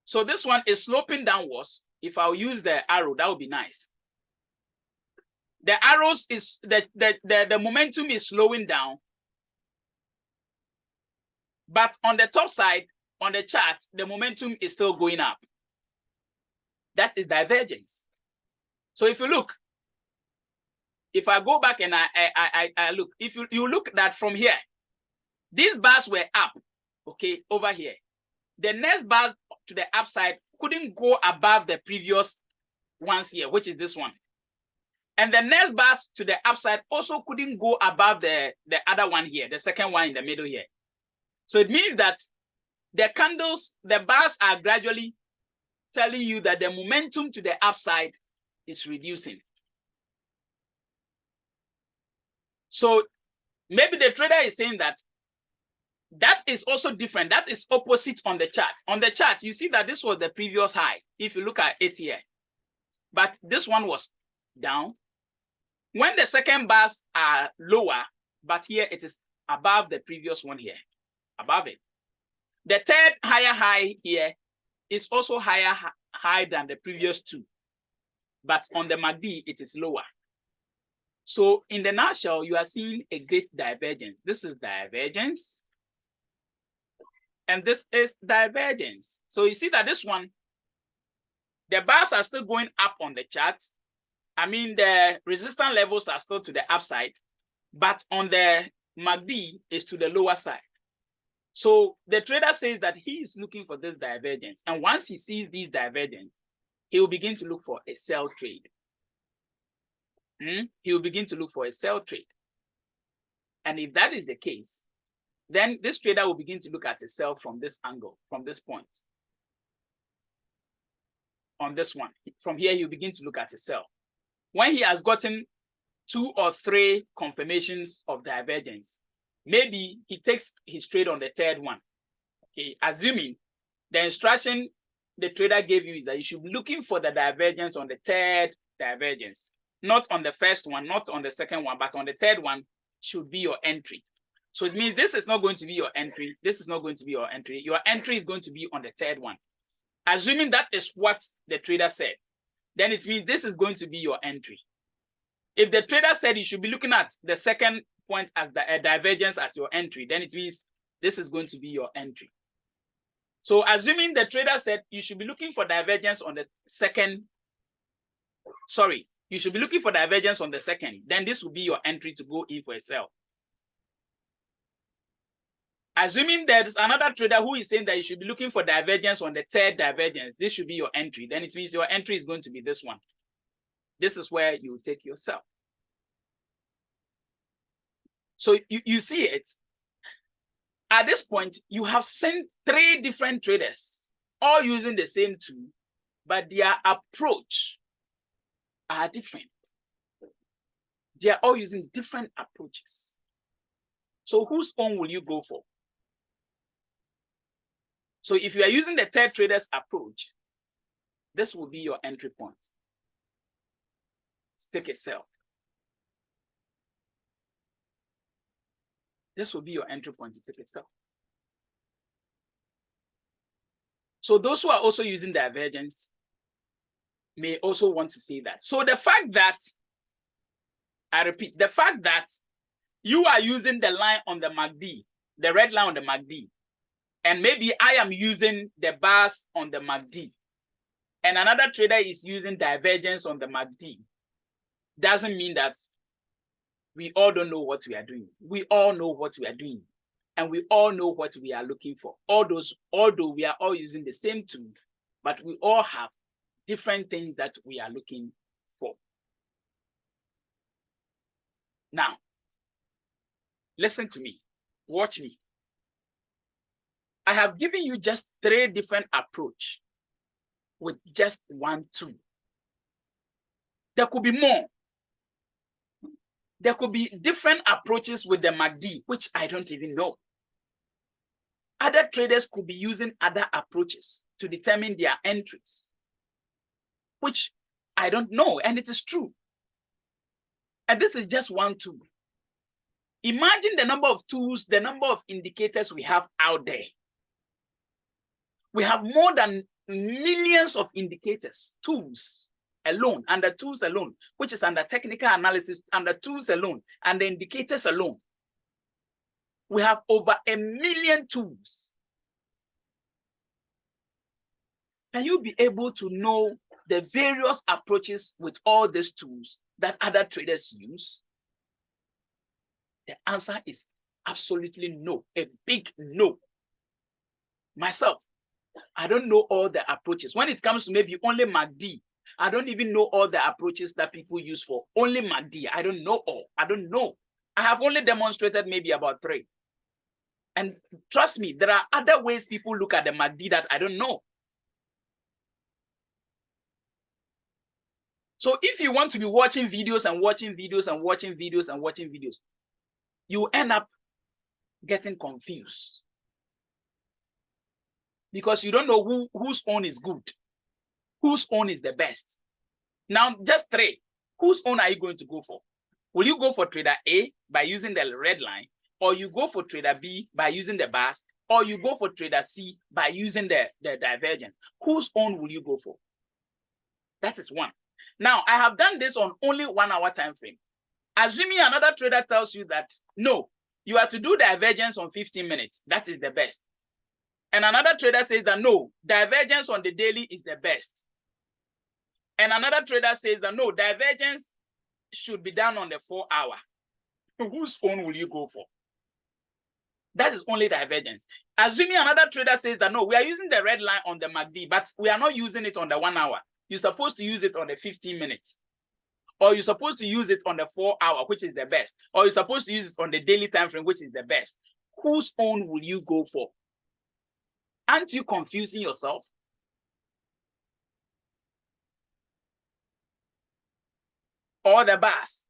So this one is sloping downwards. If I'll use the arrow, that would be nice. The arrows is the momentum is slowing down. But on the top side, on the chart, the momentum is still going up. That is divergence. So if you look, if I go back and I look, if you look that from here, these bars were up, okay, over here. The next bar to the upside couldn't go above the previous ones here, which is this one. And the next bars to the upside also couldn't go above the other one here, the second one in the middle here. So it means that the candles, the bars are gradually telling you that the momentum to the upside is reducing. So maybe the trader is saying that that is also different. That is opposite on the chart. On the chart, you see that this was the previous high, if you look at it here. But this one was down. When the second bars are lower, but here it is above the previous one here, above it. The third higher high here is also higher high than the previous two. But on the MACD, it is lower. So in the nutshell, you are seeing a great divergence. This is divergence. And this is divergence. So you see that this one, the bars are still going up on the chart. I mean, the resistance levels are still to the upside, but on the MACD is to the lower side. So the trader says that he is looking for this divergence. And once he sees these divergence, he will begin to look for a sell trade. He will begin to look for a sell trade. And if that is the case, then this trader will begin to look at a sell from this angle, from this point. On this one, from here, he'll begin to look at a sell. When he has gotten 2 or 3 confirmations of divergence, maybe he takes his trade on the third one. Okay, assuming the instruction the trader gave you is that you should be looking for the divergence on the third divergence, not on the first one, not on the second one, but on the third one should be your entry. So it means this is not going to be your entry. This is not going to be your entry. Your entry is going to be on the third one. Assuming that is what the trader said, then it means this is going to be your entry. If the trader said you should be looking at the second point as the divergence as your entry, then it means this is going to be your entry. So assuming the trader said you should be looking for divergence on the second, you should be looking for divergence on the second, then this will be your entry to go in for a sell. Assuming there's another trader who is saying that you should be looking for divergence on the third divergence, this should be your entry. Then it means your entry is going to be this one. This is where you take yourself. So you see it. At this point, you have sent 3 different traders, all using the same tool, but their approach are different. They are all using different approaches. So whose own will you go for? So if you are using the third trader's approach, this will be your entry point. So take a sell. This will be your entry point to take a sell. So those who are also using divergence may also want to say that. So the fact that, I repeat, the fact that you are using the line on the MACD, the red line on the MACD, and maybe I am using the bars on the MACD, and another trader is using divergence on the MACD, doesn't mean that we all don't know what we are doing. We all know what we are doing, and we all know what we are looking for. Although we are all using the same tool, but we all have different things that we are looking for. Now, listen to me. Watch me. I have given you just 3 different approaches with just one tool. There could be more. There could be different approaches with the MACD, which I don't even know. Other traders could be using other approaches to determine their entries, which I don't know, and it is true. And this is just one tool. Imagine the number of tools, the number of indicators we have out there. We have more than millions of indicators, tools alone, under tools alone, which is under technical analysis, under tools alone, and the indicators alone. We have over 1 million tools. Can you be able to know the various approaches with all these tools that other traders use? The answer is absolutely no, a big no. Myself, I don't know all the approaches. When it comes to maybe only MACD, I don't even know all the approaches that people use for only MACD. I don't know all. I don't know. I have only demonstrated maybe about 3. And trust me, there are other ways people look at the MACD that I don't know. So if you want to be watching videos and watching videos and watching videos and watching videos, you end up getting confused because you don't know whose own is good, whose own is the best. Now, just 3. Whose own are you going to go for? Will you go for trader A by using the red line, or you go for trader B by using the bars, or you go for trader C by using the divergence? Whose own will you go for? That is one. Now, I have done this on only 1 hour time frame. Assuming another trader tells you that, no, you have to do divergence on 15 minutes. That is the best. And another trader says that, no, divergence on the daily is the best. And another trader says that, no, divergence should be done on the 4 hour. Whose own will you go for? That is only divergence. Assuming another trader says that, no, we are using the red line on the MACD, but we are not using it on the 1 hour. You're supposed to use it on the 15 minutes. Or you're supposed to use it on the 4 hour, which is the best. Or you're supposed to use it on the daily time frame, which is the best. Whose own will you go for? Aren't you confusing yourself? Or the bars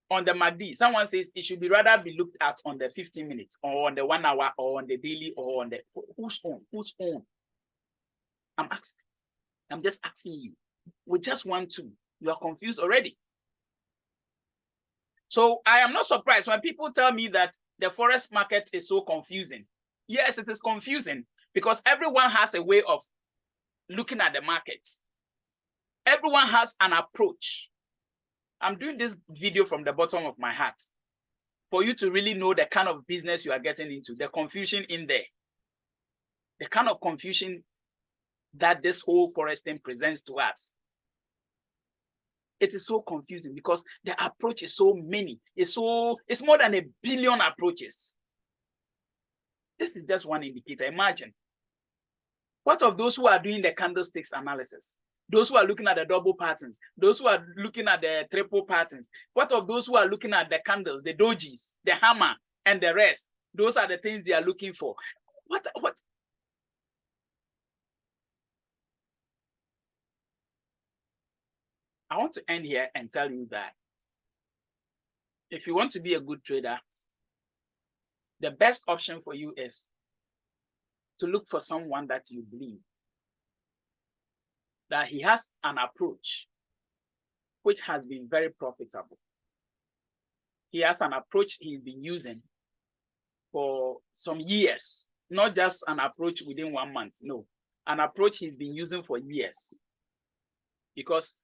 on the MACD. Someone says it should be rather be looked at on the 15 minutes, or on the 1 hour, or on the daily, or on the whose own? Whose own? I'm just asking you. With just 1 tool, you are confused already. So I am not surprised when people tell me that the forex market is so confusing. Yes, it is confusing because everyone has a way of looking at the market. Everyone has an approach. I'm doing this video from the bottom of my heart for you to really know the kind of business you are getting into, the confusion in there, the kind of confusion that this whole forex thing presents to us. It is so confusing because the approach is so many. It's more than 1 billion approaches. This is just one indicator. Imagine. What of those who are doing the candlesticks analysis? Those who are looking at the double patterns, those who are looking at the triple patterns. What of those who are looking at the candles, the dojis, the hammer, and the rest? Those are the things they are looking for. What? I want to end here and tell you that if you want to be a good trader, the best option for you is to look for someone that you believe that he has an approach which has been very profitable. He has an approach he's been using for some years, not just an approach within 1 month, no, an approach he's been using for years. Because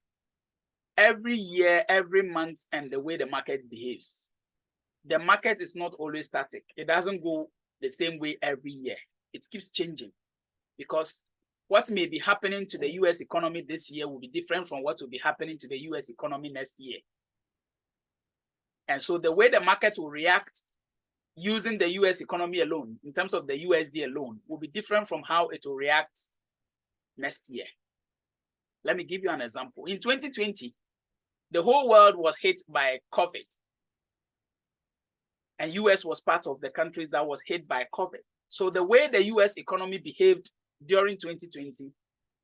every year, every month, and the way the market behaves, the market is not always static. It doesn't go the same way every year. It keeps changing because what may be happening to the US economy this year will be different from what will be happening to the US economy next year. And so the way the market will react using the US economy alone, in terms of the USD alone, will be different from how it will react next year. Let me give you an example. In 2020, the whole world was hit by COVID. And US was part of the countries that was hit by COVID. So the way the US economy behaved during 2020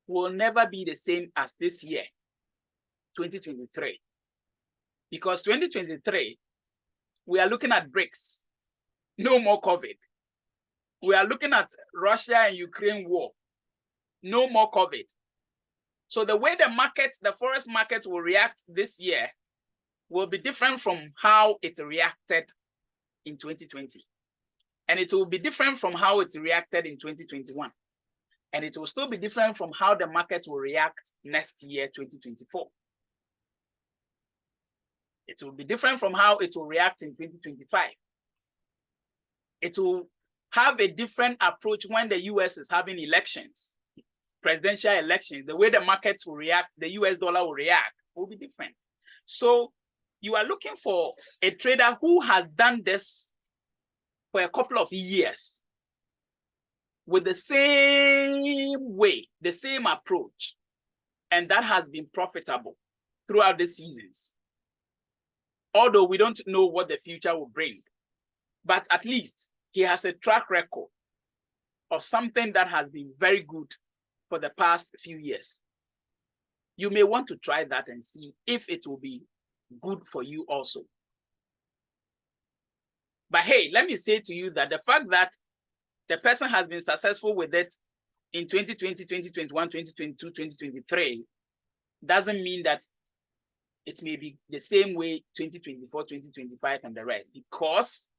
will never be the same as this year, 2023. Because 2023, we are looking at BRICS, no more COVID. We are looking at Russia and Ukraine war, no more COVID. So the way the market, the forex market will react this year will be different from how it reacted in 2020. And it will be different from how it reacted in 2021. And it will still be different from how the market will react next year, 2024. It will be different from how it will react in 2025. It will have a different approach when the US is having elections, presidential elections. The way the markets will react, the US dollar will react, will be different. So you are looking for a trader who has done this for a couple of years with the same way, the same approach, and that has been profitable throughout the seasons. Although we don't know what the future will bring, but at least he has a track record of something that has been very good for the past few years. You may want to try that and see if it will be good for you also. But hey, let me say to you that the fact that the person has been successful with it in 2020, 2021, 2022, 2023 doesn't mean that it may be the same way 2024, 2025, and the rest, because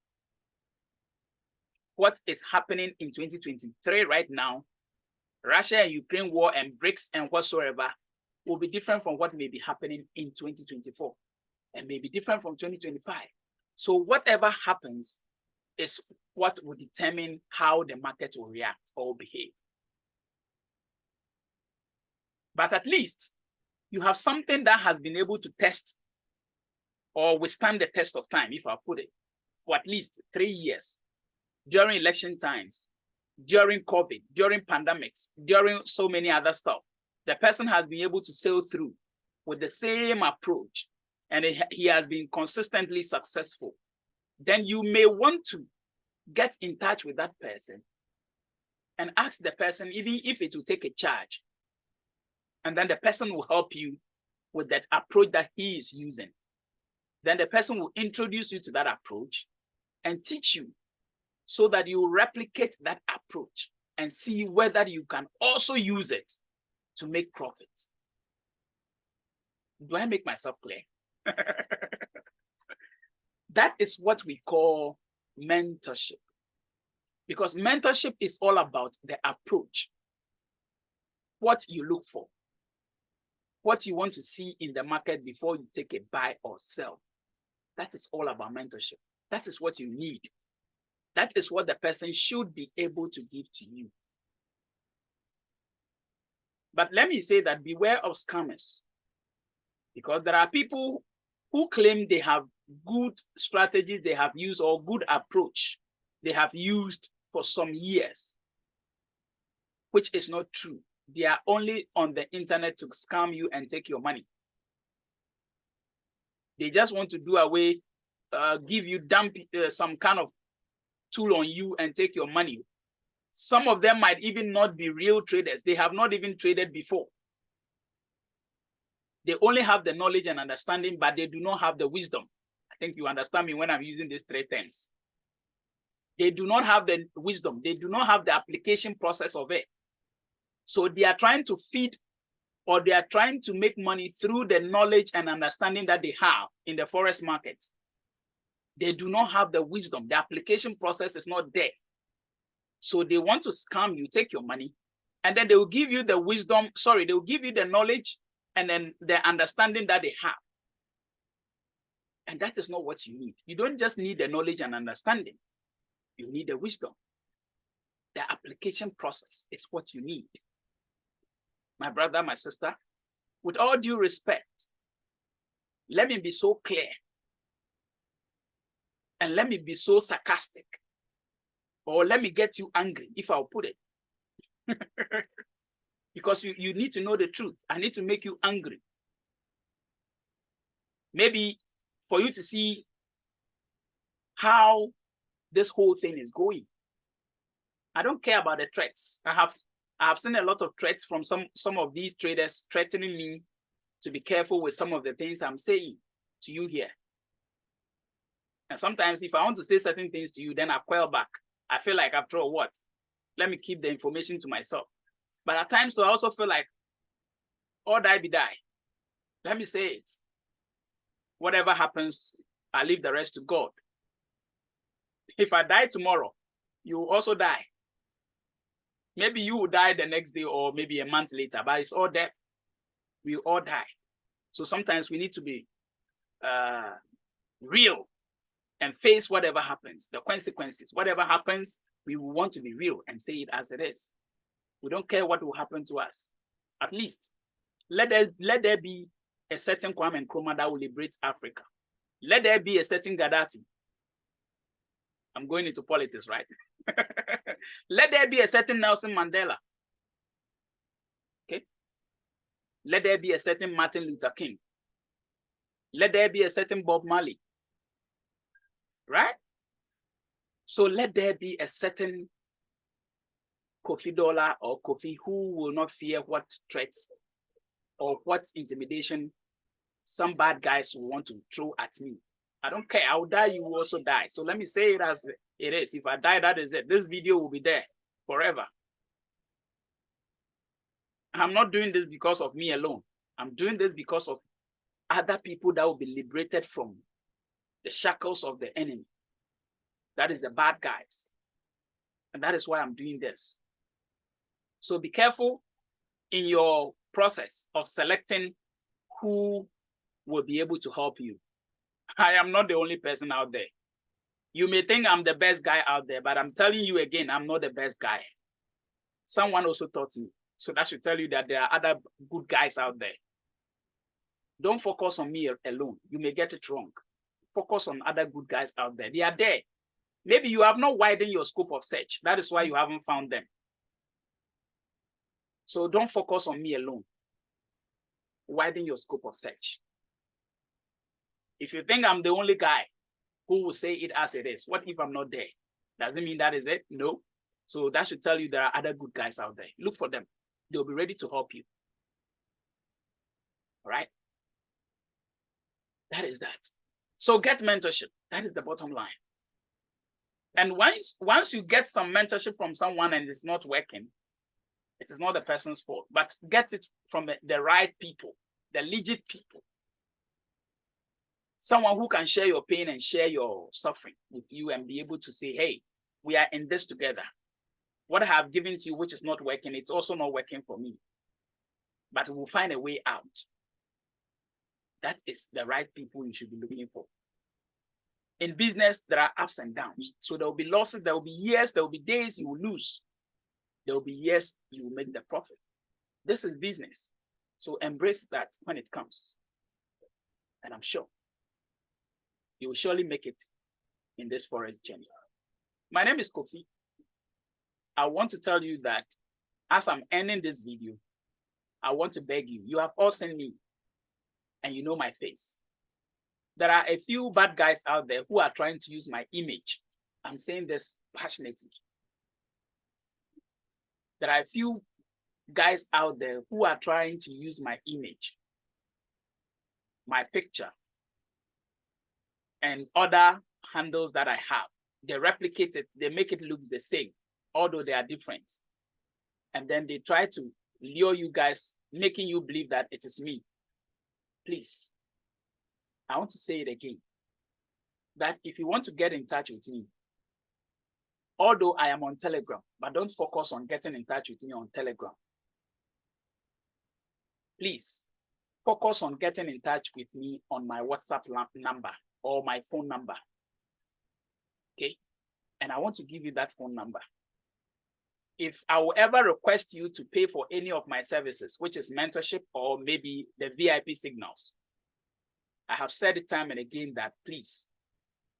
what is happening in 2023 right now, Russia and Ukraine war and BRICS and whatsoever, will be different from what may be happening in 2024 and may be different from 2025. So whatever happens is what will determine how the market will react or behave. But at least you have something that has been able to test or withstand the test of time, if I put it, for at least 3 years, during election times, during COVID, during pandemics, during so many other stuff. The person has been able to sail through with the same approach, and he has been consistently successful. Then you may want to get in touch with that person and ask the person, even if it will take a charge, and then the person will help you with that approach that he is using. Then the person will introduce you to that approach and teach you so that you replicate that approach and see whether you can also use it to make profits. Do I make myself clear? That is what we call mentorship. Because mentorship is all about the approach, what you look for, what you want to see in the market before you take a buy or sell. That is all about mentorship. That is what you need. That is what the person should be able to give to you. But let me say that beware of scammers, because there are people who claim they have good strategies they have used or good approach they have used for some years, which is not true. They are only on the internet to scam you and take your money. They just want to do away, give you some kind of tool on you and take your money. Some of them might even not be real traders. They have not even traded before. They only have the knowledge and understanding, but they do not have the wisdom. I think you understand me when I'm using these three terms. They do not have the wisdom. They do not have the application process of it. So they are trying to feed, or they are trying to make money through the knowledge and understanding that they have in the forex market. They do not have the wisdom. The application process is not there. So they want to scam you, take your money, and then they will give you the wisdom. Sorry, they will give you the knowledge and then the understanding that they have. And that is not what you need. You don't just need the knowledge and understanding. You need the wisdom. The application process is what you need. My brother, my sister, with all due respect, let me be so clear and let me be so sarcastic, or let me get you angry if I'll put it. Because you need to know the truth. I need to make you angry. Maybe for you to see how this whole thing is going. I don't care about the threats. I have seen a lot of threats from some of these traders threatening me to be careful with some of the things I'm saying to you here. And sometimes if I want to say certain things to you, then I quail back. I feel like, after all, what? Let me keep the information to myself. But at times, I also feel like, or die be die. Let me say it. Whatever happens, I leave the rest to God. If I die tomorrow, you will also die. Maybe you will die the next day or maybe a month later, but it's all death. We all die. So sometimes we need to be real and face whatever happens, the consequences. Whatever happens, we will want to be real and say it as it is. We don't care what will happen to us. At least, let there be a certain Kwame Nkrumah that will liberate Africa. Let there be a certain Gaddafi. I'm going into politics, right? Let there be a certain Nelson Mandela. Okay? Let there be a certain Martin Luther King. Let there be a certain Bob Marley. Right? So let there be a certain Kofi Dollar or Kofi who will not fear what threats or what intimidation some bad guys will want to throw at me. I don't care. I will die, you will also die. So let me say it as it is. If I die, that is it. This video will be there forever. I'm not doing this because of me alone. I'm doing this because of other people that will be liberated from the shackles of the enemy. That is the bad guys. And that is why I'm doing this. So be careful in your process of selecting who will be able to help you. I am not the only person out there. You may think I'm the best guy out there, but I'm telling you again, I'm not the best guy. Someone also taught me. So that should tell you that there are other good guys out there. Don't focus on me alone. You may get it wrong. Focus on other good guys out there. They are there. Maybe you have not widened your scope of search. That is why you haven't found them. So don't focus on me alone. Widen your scope of search. If you think I'm the only guy who will say it as it is, what if I'm not there? Does it mean that is it? No. So that should tell you there are other good guys out there. Look for them. They'll be ready to help you. All right? That is that. So get mentorship. That is the bottom line. And once you get some mentorship from someone and it's not working, it is not the person's fault, but get it from the right people, the legit people. Someone who can share your pain and share your suffering with you and be able to say, hey, we are in this together. What I have given to you, which is not working, it's also not working for me. But we'll find a way out. That is the right people you should be looking for. In business, there are ups and downs. So there will be losses, there will be years, there will be days you will lose. There will be years you will make the profit. This is business. So embrace that when it comes. And I'm sure you will surely make it in this forex journey. My name is Kofi. I want to tell you that as I'm ending this video, I want to beg you. You have all seen me and you know my face. There are a few bad guys out there who are trying to use my image. I'm saying this passionately. There are a few guys out there who are trying to use my image, my picture, and other handles that I have. They replicate it, they make it look the same, although they are different. And then they try to lure you guys, making you believe that it is me. Please, I want to say it again, that if you want to get in touch with me, although I am on Telegram, but don't focus on getting in touch with me on Telegram. Please focus on getting in touch with me on my WhatsApp number or my phone number. Okay? And I want to give you that phone number. If I will ever request you to pay for any of my services, which is mentorship or maybe the VIP signals, I have said it time and again that please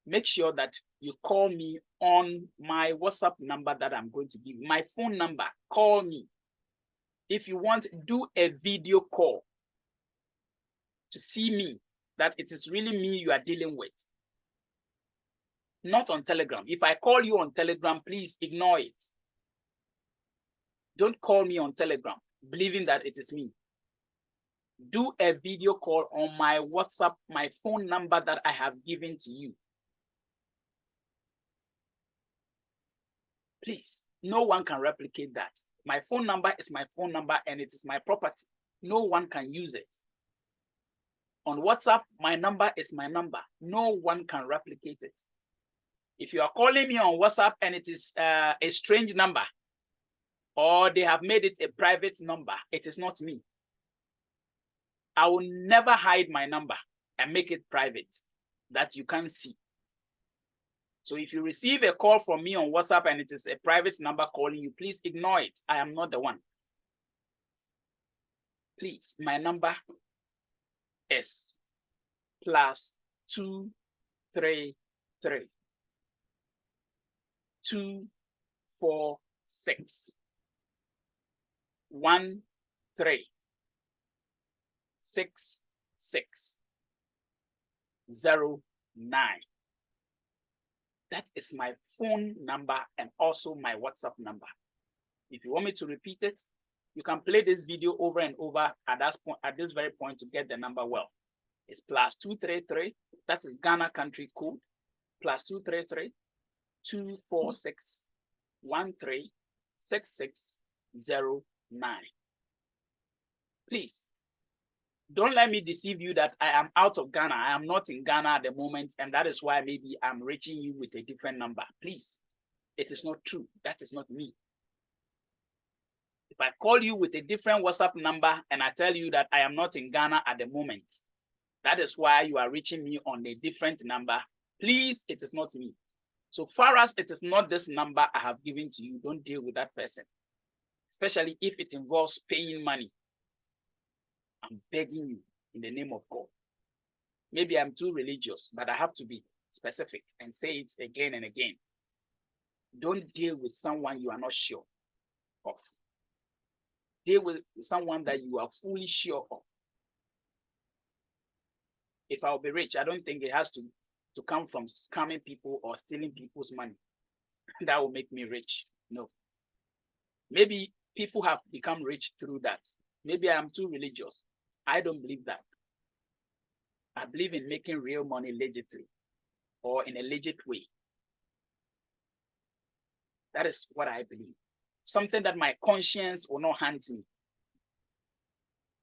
make sure that you call me on my WhatsApp number that I'm going to give. My phone number, call me. If you want, do a video call to see me, that it is really me you are dealing with. Not on Telegram. If I call you on Telegram, please ignore it. Don't call me on Telegram, believing that it is me. Do a video call on my WhatsApp, my phone number that I have given to you. Please, no one can replicate that. My phone number is my phone number and it is my property. No one can use it. On WhatsApp, my number is my number. No one can replicate it. If you are calling me on WhatsApp and it is a strange number, or they have made it a private number, it is not me. I will never hide my number and make it private that you can't see. So if you receive a call from me on WhatsApp and it is a private number calling you, please ignore it. I am not the one. Please, my number is +233 246 136609. That is my phone number and also my WhatsApp number. If you want me to repeat it, you can play this video over and over at this very point to get the number well. It's +233, that is Ghana country code, +233 246 136609. Please, don't let me deceive you that I am out of Ghana. I am not in Ghana at the moment, and that is why maybe I'm reaching you with a different number. Please, it is not true. That is not me. If I call you with a different WhatsApp number and I tell you that I am not in Ghana at the moment, that is why you are reaching me on a different number. Please, it is not me. So far as it is not this number I have given to you, don't deal with that person, especially if it involves paying money. I'm begging you in the name of God. Maybe I'm too religious, but I have to be specific and say it again and again. Don't deal with someone you are not sure of. Deal with someone that you are fully sure of. If I'll be rich, I don't think it has to come from scamming people or stealing people's money. That will make me rich. No. Maybe people have become rich through that. Maybe I am too religious. I don't believe that. I believe in making real money legitimately or in a legit way. That is what I believe. Something that my conscience will not haunt me.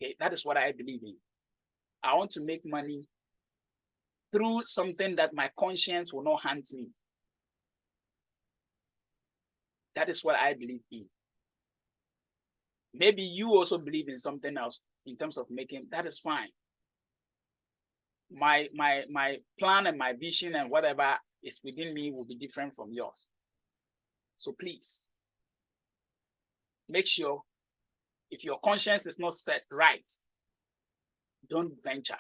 Okay, that is what I believe in. I want to make money through something that my conscience will not haunt me. That is what I believe in. Maybe you also believe in something else in terms of making, that is fine. My plan and my vision and whatever is within me will be different from yours. So please, make sure if your conscience is not set right, don't venture.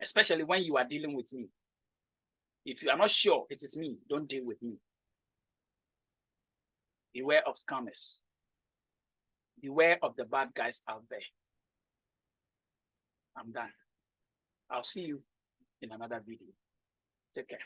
Especially when you are dealing with me. If you are not sure it is me, don't deal with me. Beware of scammers. Beware of the bad guys out there. I'm done. I'll see you in another video. Take care.